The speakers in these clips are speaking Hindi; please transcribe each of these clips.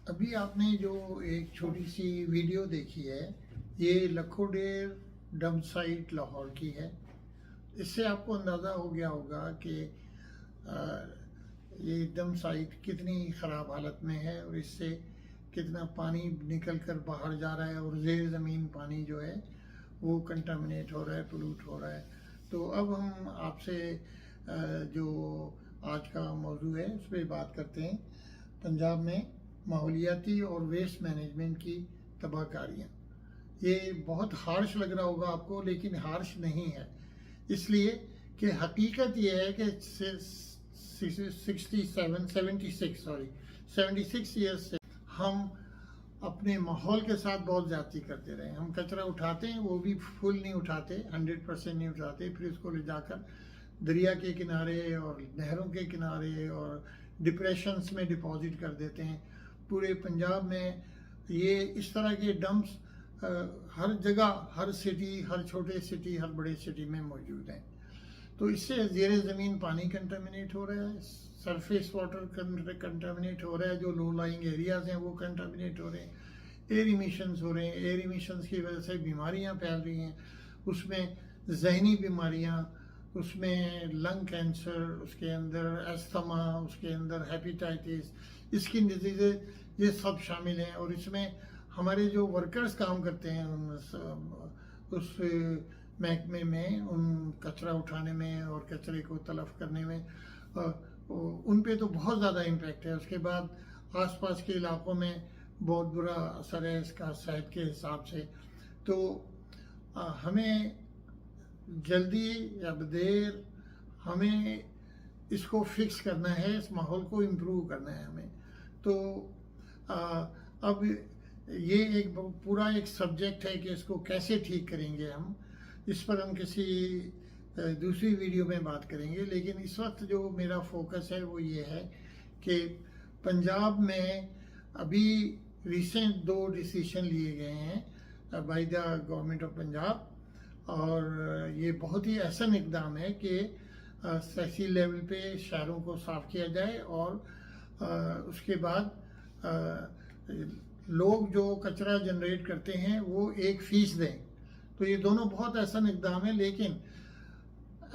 अभी आपने जो एक छोटी सी वीडियो देखी है, ये लखोडेर डंप साइट लाहौर की है। इससे आपको अंदाज़ा हो गया होगा कि ये डंप साइट कितनी ख़राब हालत में है और इससे कितना पानी निकल कर बाहर जा रहा है और ज़ेर ज़मीन पानी जो है वो कंटामिनेट हो रहा है, पोल्यूट हो रहा है। तो अब हम आपसे जो आज का मौजू है उस पर बात करते हैं। पंजाब में माहौलियाती और वेस्ट मैनेजमेंट की तबाहकारियाँ। ये बहुत हार्श लग रहा होगा आपको, लेकिन हार्श नहीं है, इसलिए कि हकीकत ये है कि 76 ईयर्स से हम अपने माहौल के साथ बहुत ज़्यादती करते रहे। हम कचरा उठाते हैं, वो भी फुल नहीं उठाते, 100% नहीं उठाते, फिर उसको ले जाकर दरिया के किनारे और नहरों के किनारे और डिप्रेशंस में डिपॉजिट कर देते हैं। पूरे पंजाब में ये इस तरह के डंप्स हर जगह, हर सिटी, हर छोटे सिटी, हर बड़े सिटी में मौजूद हैं। तो इससे ज़ेर ज़मीन पानी कंटामिनेट हो रहा है, सरफेस वाटर कंटामिनेट हो रहा है, जो लो लाइंग एरियाज़ हैं वो कंटामिनेट हो रहे हैं, एयर इमिशंस हो रहे हैं। एयर इमिशंस की वजह से बीमारियां फैल रही हैं, उसमें जहनी बीमारियां, उसमें लंग कैंसर, उसके अंदर अस्थमा, उसके अंदर हेपेटाइटिस, स्किन डिजीज़, ये सब शामिल हैं। और इसमें हमारे जो वर्कर्स काम करते हैं उस महकमे में, उन कचरा उठाने में और कचरे को तलफ करने में, उन पे तो बहुत ज़्यादा इम्पैक्ट है। उसके बाद आसपास के इलाकों में बहुत बुरा असर है इसका सेहत के हिसाब से। तो हमें जल्दी या बदेर हमें इसको फिक्स करना है, इस माहौल को इम्प्रूव करना है हमें। तो अब ये एक पूरा एक सब्जेक्ट है कि इसको कैसे ठीक करेंगे हम, इस पर हम किसी दूसरी वीडियो में बात करेंगे। लेकिन इस वक्त जो मेरा फोकस है वो ये है कि पंजाब में अभी रिसेंट 2 डिसीजन लिए गए हैं by the government of Punjab, और ये बहुत ही ऐसा इकदाम है कि तहसील लेवल पे शहरों को साफ़ किया जाए और उसके बाद लोग जो कचरा जनरेट करते हैं वो 1 फीस दें। तो ये दोनों बहुत ऐसा इकदाम है। लेकिन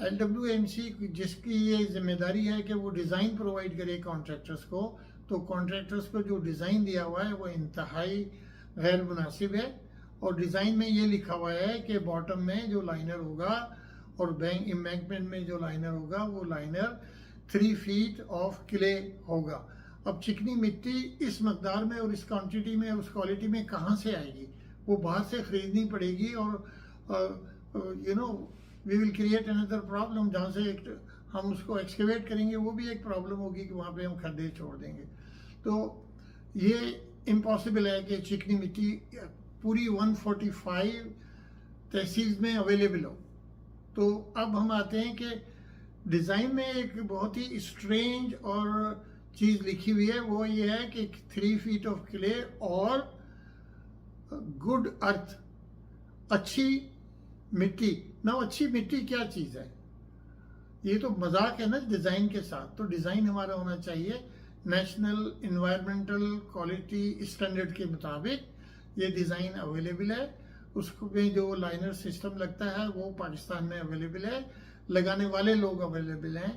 LWMC जिसकी ये जिम्मेदारी है कि वो डिज़ाइन प्रोवाइड करे कॉन्ट्रैक्टर्स को, तो कॉन्ट्रैक्टर्स को जो डिज़ाइन दिया हुआ है वो इंतहाई गैर मुनासिब है। और डिज़ाइन में ये लिखा हुआ है कि बॉटम में जो लाइनर होगा और बैंक एम्बैंकमेंट में जो लाइनर होगा वो लाइनर 3 फीट ऑफ क्ले होगा। अब चिकनी मिट्टी इस मकदार में और इस क्वांटिटी में, उस क्वालिटी में कहाँ से आएगी? वो बाहर से ख़रीदनी पड़ेगी और we will create another problem. जहाँ से हम उसको एक्सकेवेट करेंगे वो भी एक प्रॉब्लम होगी कि वहाँ पे हम खड्डे छोड़ देंगे। तो ये इम्पॉसिबल है कि चिकनी मिट्टी पूरी 145 तहसील में अवेलेबल हो। तो अब हम आते हैं कि डिज़ाइन में एक बहुत ही स्ट्रेंज और चीज़ लिखी हुई है, वो ये है कि 3 फीट ऑफ क्ले और गुड अर्थ, अच्छी मिट्टी। ना अच्छी मिट्टी क्या चीज़ है? ये तो मजाक है ना डिज़ाइन के साथ। तो डिज़ाइन हमारा होना चाहिए नेशनल इन्वायरमेंटल क्वालिटी स्टैंडर्ड के मुताबिक। ये डिज़ाइन अवेलेबल है, उसमें जो लाइनर सिस्टम लगता है वो पाकिस्तान में अवेलेबल है, लगाने वाले लोग अवेलेबल हैं,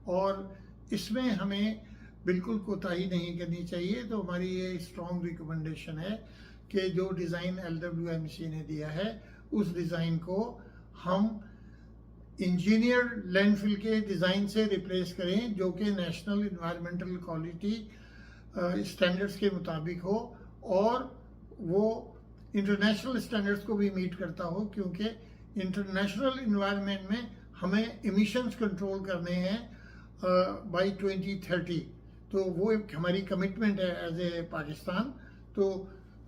और इसमें हमें बिल्कुल कोताही नहीं करनी चाहिए। तो हमारी ये स्ट्रॉन्ग रिकमेंडेशन है कि जो डिज़ाइन LWMC ने दिया है उस डिज़ाइन को हम इंजीनियर लैंडफिल के डिज़ाइन से रिप्लेस करें, जो कि नेशनल इन्वायरमेंटल क्वालिटी स्टैंडर्ड्स के मुताबिक हो और वो इंटरनेशनल स्टैंडर्ड्स को भी मीट करता हो। क्योंकि इंटरनेशनल इन्वायरमेंट में हमें इमिशंस कंट्रोल करने हैं बाय 2030। तो वो एक हमारी कमिटमेंट है एज ए पाकिस्तान। तो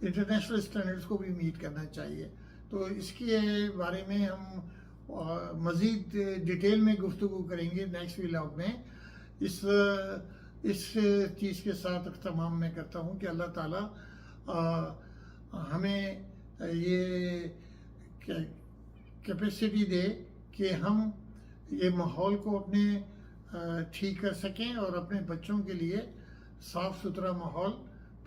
इंटरनेशनल स्टैंडर्ड्स को भी मीट करना चाहिए। तो इसके बारे में हम मज़ीद डिटेल में गुफ्तगू करेंगे नेक्स्ट व्लॉग में। इस चीज़ के साथ तमाम मैं करता हूँ कि अल्लाह ताला हमें ये कैपेसिटी दे कि हम ये माहौल को अपने ठीक कर सकें और अपने बच्चों के लिए साफ़ सुथरा माहौल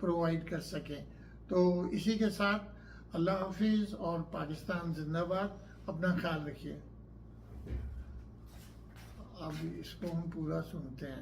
प्रोवाइड कर सकें। तो इसी के साथ अल्लाह हाफिज़ और पाकिस्तान जिंदाबाद। अपना ख्याल रखिए। अब इसको हम पूरा सुनते हैं।